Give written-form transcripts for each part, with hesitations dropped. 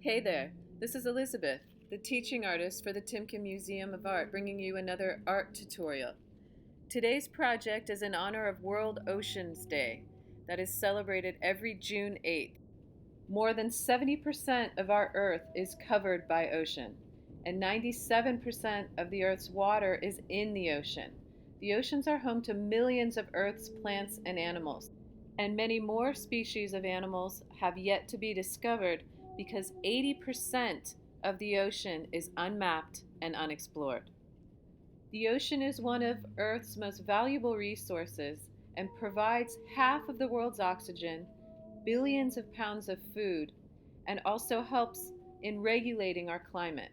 Hey there, this is Elizabeth, the teaching artist for the Timken Museum of Art, bringing you another art tutorial. Today's project is in honor of World Oceans Day, that is celebrated every June 8th. More than 70% of our Earth is covered by ocean, and 97% of the Earth's water is in the ocean. The oceans are home to millions of Earth's plants and animals, and many more species of animals have yet to be discovered because 80% of the ocean is unmapped and unexplored. The ocean is one of Earth's most valuable resources and provides half of the world's oxygen, billions of pounds of food, and also helps in regulating our climate.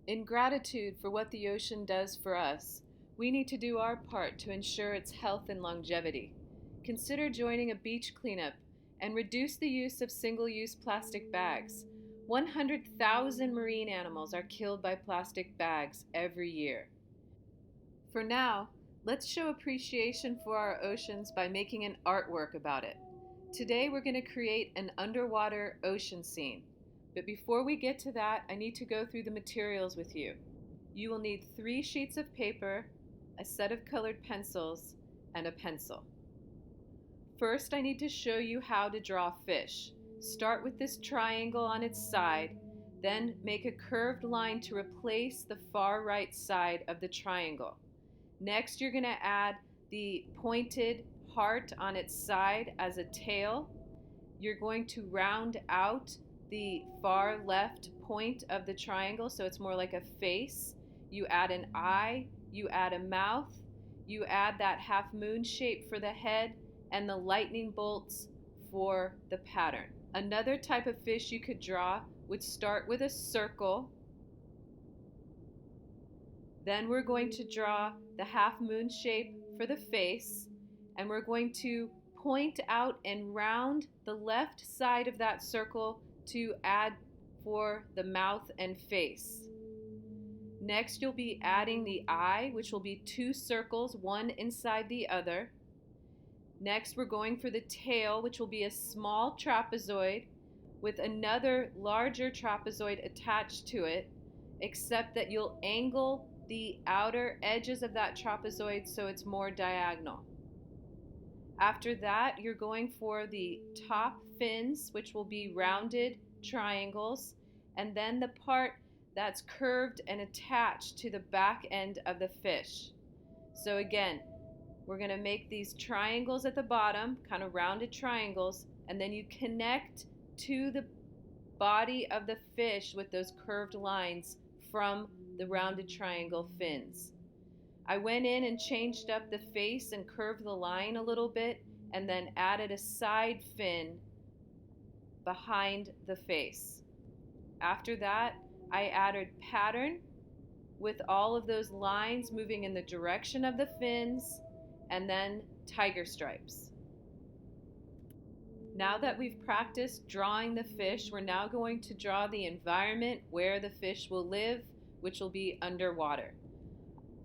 In gratitude for what the ocean does for us, we need to do our part to ensure its health and longevity. Consider joining a beach cleanup and reduce the use of single-use plastic bags. 100,000 marine animals are killed by plastic bags every year. For now, let's show appreciation for our oceans by making an artwork about it. Today we're going to create an underwater ocean scene. But before we get to that, I need to go through the materials with you. You will need 3 sheets of paper, a set of colored pencils, and a pencil. First, I need to show you how to draw fish. Start with this triangle on its side, then make a curved line to replace the far right side of the triangle. Next, you're going to add the pointed heart on its side as a tail. You're going to round out the far left point of the triangle so it's more like a face. You add an eye, you add a mouth, you add that half moon shape for the head, and the lightning bolts for the pattern. Another type of fish you could draw would start with a circle. Then we're going to draw the half moon shape for the face, and we're going to point out and round the left side of that circle to add for the mouth and face. Next, you'll be adding the eye, which will be 2 circles, one inside the other. Next, we're going for the tail, which will be a small trapezoid with another larger trapezoid attached to it, except that you'll angle the outer edges of that trapezoid so it's more diagonal. After that, you're going for the top fins, which will be rounded triangles, and then the part that's curved and attached to the back end of the fish. So again, we're going to make these triangles at the bottom, kind of rounded triangles, and then you connect to the body of the fish with those curved lines from the rounded triangle fins. I went in and changed up the face and curved the line a little bit, and then added a side fin behind the face. After that, I added pattern with all of those lines moving in the direction of the fins, and then tiger stripes. Now that we've practiced drawing the fish, we're now going to draw the environment where the fish will live, which will be underwater.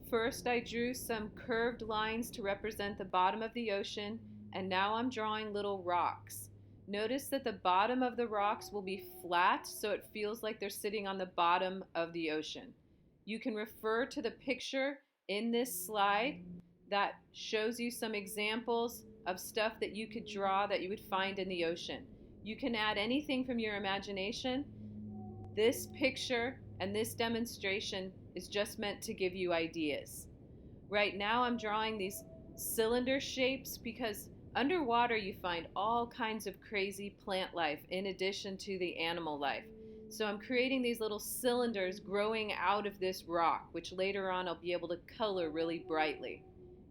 First, I drew some curved lines to represent the bottom of the ocean, and now I'm drawing little rocks. Notice that the bottom of the rocks will be flat, so it feels like they're sitting on the bottom of the ocean. You can refer to the picture in this slide that shows you some examples of stuff that you could draw that you would find in the ocean. You can add anything from your imagination. This picture and this demonstration is just meant to give you ideas. Right now I'm drawing these cylinder shapes because underwater you find all kinds of crazy plant life in addition to the animal life. So I'm creating these little cylinders growing out of this rock, which later on I'll be able to color really brightly.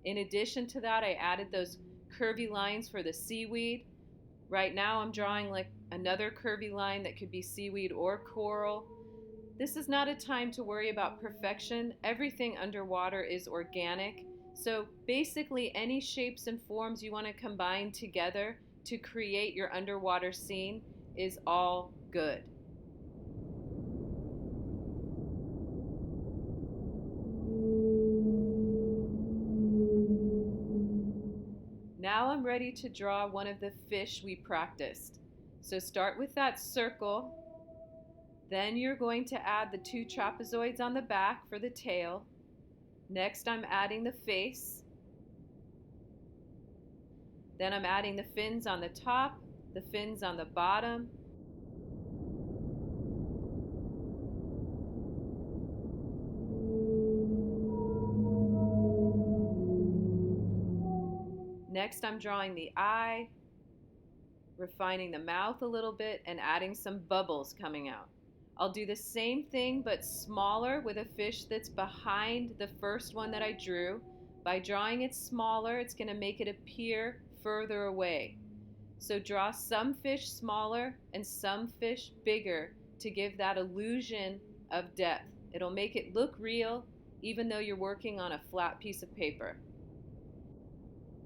In addition to that, I added those curvy lines for the seaweed. Right now I'm drawing like another curvy line that could be seaweed or coral. This is not a time to worry about perfection. Everything underwater is organic. So basically any shapes and forms you want to combine together to create your underwater scene is all good. Now I'm ready to draw one of the fish we practiced. So start with that circle Then you're going to add the 2 trapezoids on the back for the tail. Next, I'm adding the face. Then I'm adding the fins on the top, the fins on the bottom. Next, I'm drawing the eye, refining the mouth a little bit, and adding some bubbles coming out. I'll do the same thing but smaller with a fish that's behind the first one that I drew. By drawing it smaller, it's going to make it appear further away. So draw some fish smaller and some fish bigger to give that illusion of depth. It'll make it look real even though you're working on a flat piece of paper.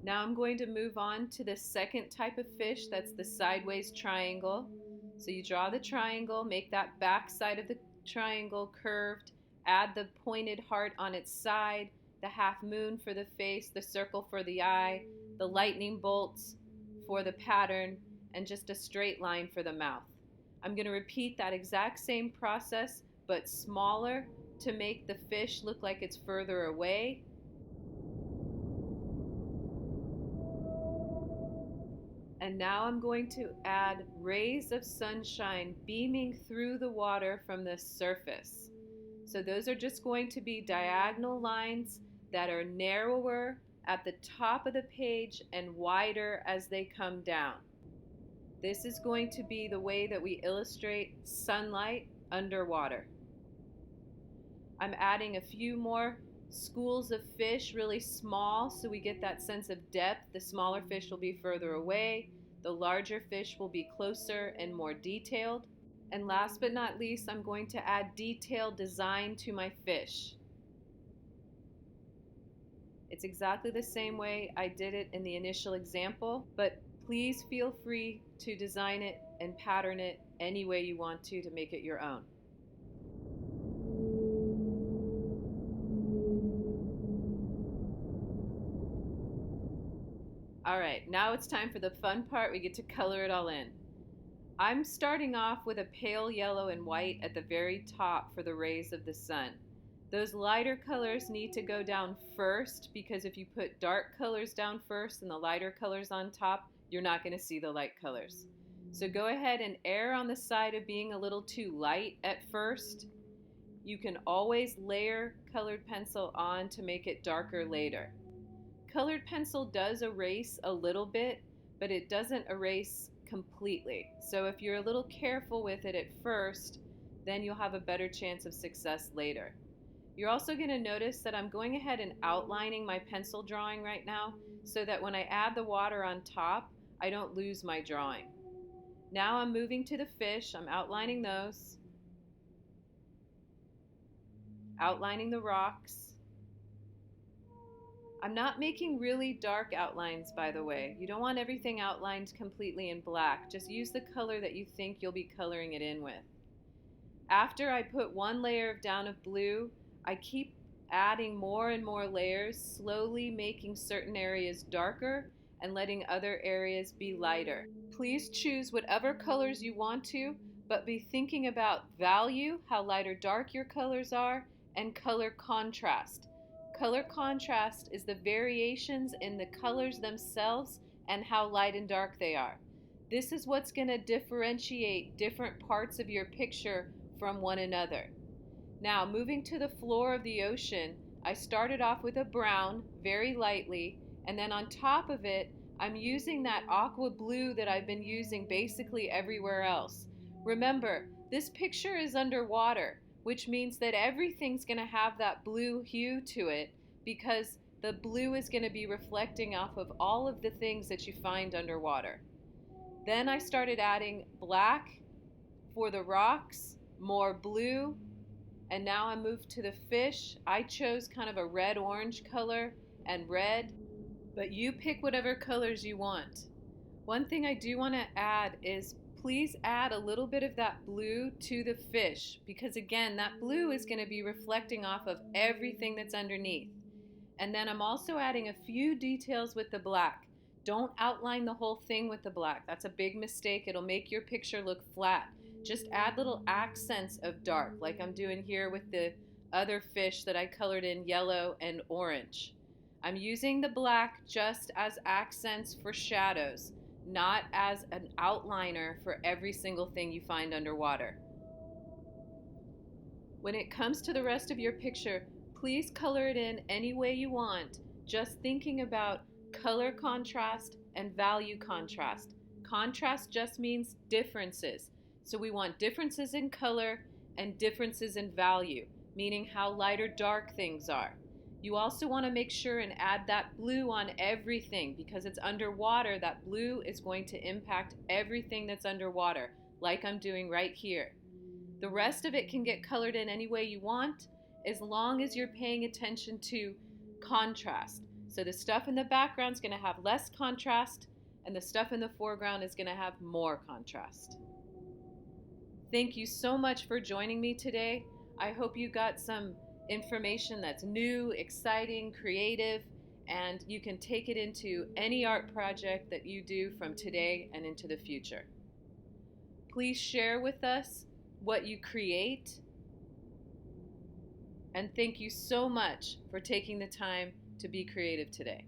Now I'm going to move on to the second type of fish, that's the sideways triangle. So you draw the triangle, make that back side of the triangle curved, add the pointed heart on its side, the half moon for the face, the circle for the eye, the lightning bolts for the pattern, and just a straight line for the mouth. I'm going to repeat that exact same process but smaller to make the fish look like it's further away. And now I'm going to add rays of sunshine beaming through the water from the surface. So those are just going to be diagonal lines that are narrower at the top of the page and wider as they come down. This is going to be the way that we illustrate sunlight underwater. I'm adding a few more schools of fish, really small, so we get that sense of depth. The smaller fish will be further away. The larger fish will be closer and more detailed. And last but not least, I'm going to add detailed design to my fish. It's exactly the same way I did it in the initial example, but please feel free to design it and pattern it any way you want to make it your own. All right, now it's time for the fun part. We get to color it all in. I'm starting off with a pale yellow and white at the very top for the rays of the sun. Those lighter colors need to go down first, because if you put dark colors down first and the lighter colors on top, you're not going to see the light colors. So go ahead and err on the side of being a little too light at first. You can always layer colored pencil on to make it darker later. Colored pencil does erase a little bit, but it doesn't erase completely. So if you're a little careful with it at first, then you'll have a better chance of success later. You're also going to notice that I'm going ahead and outlining my pencil drawing right now so that when I add the water on top, I don't lose my drawing. Now I'm moving to the fish. I'm outlining those, outlining the rocks. I'm not making really dark outlines, by the way. You don't want everything outlined completely in black. Just use the color that you think you'll be coloring it in with. After I put one layer down of blue, I keep adding more and more layers, slowly making certain areas darker and letting other areas be lighter. Please choose whatever colors you want to, but be thinking about value, how light or dark your colors are, and color contrast. Color contrast is the variations in the colors themselves and how light and dark they are. This is what's going to differentiate different parts of your picture from one another. Now, moving to the floor of the ocean, I started off with a brown, very lightly, and then on top of it, I'm using that aqua blue that I've been using basically everywhere else. Remember, this picture is underwater, which means that everything's going to have that blue hue to it because the blue is going to be reflecting off of all of the things that you find underwater. Then I started adding black for the rocks, more blue, and now I moved to the fish. I chose kind of a red-orange color and red, but you pick whatever colors you want. One thing I do want to add is please add a little bit of that blue to the fish, because again, that blue is going to be reflecting off of everything that's underneath. And then I'm also adding a few details with the black. Don't outline the whole thing with the black. That's a big mistake. It'll make your picture look flat. Just add little accents of dark, like I'm doing here with the other fish that I colored in yellow and orange. I'm using the black just as accents for shadows, not as an outliner for every single thing you find underwater. When it comes to the rest of your picture, please color it in any way you want, just thinking about color contrast and value contrast. Contrast just means differences. So we want differences in color and differences in value, meaning how light or dark things are. You also want to make sure and add that blue on everything because it's underwater. That blue is going to impact everything that's underwater, like I'm doing right here. The rest of it can get colored in any way you want as long as you're paying attention to contrast. So the stuff in the background is going to have less contrast and the stuff in the foreground is going to have more contrast. Thank you so much for joining me today. I hope you got some information that's new, exciting, creative, and you can take it into any art project that you do from today and into the future. Please share with us what you create, and thank you so much for taking the time to be creative today.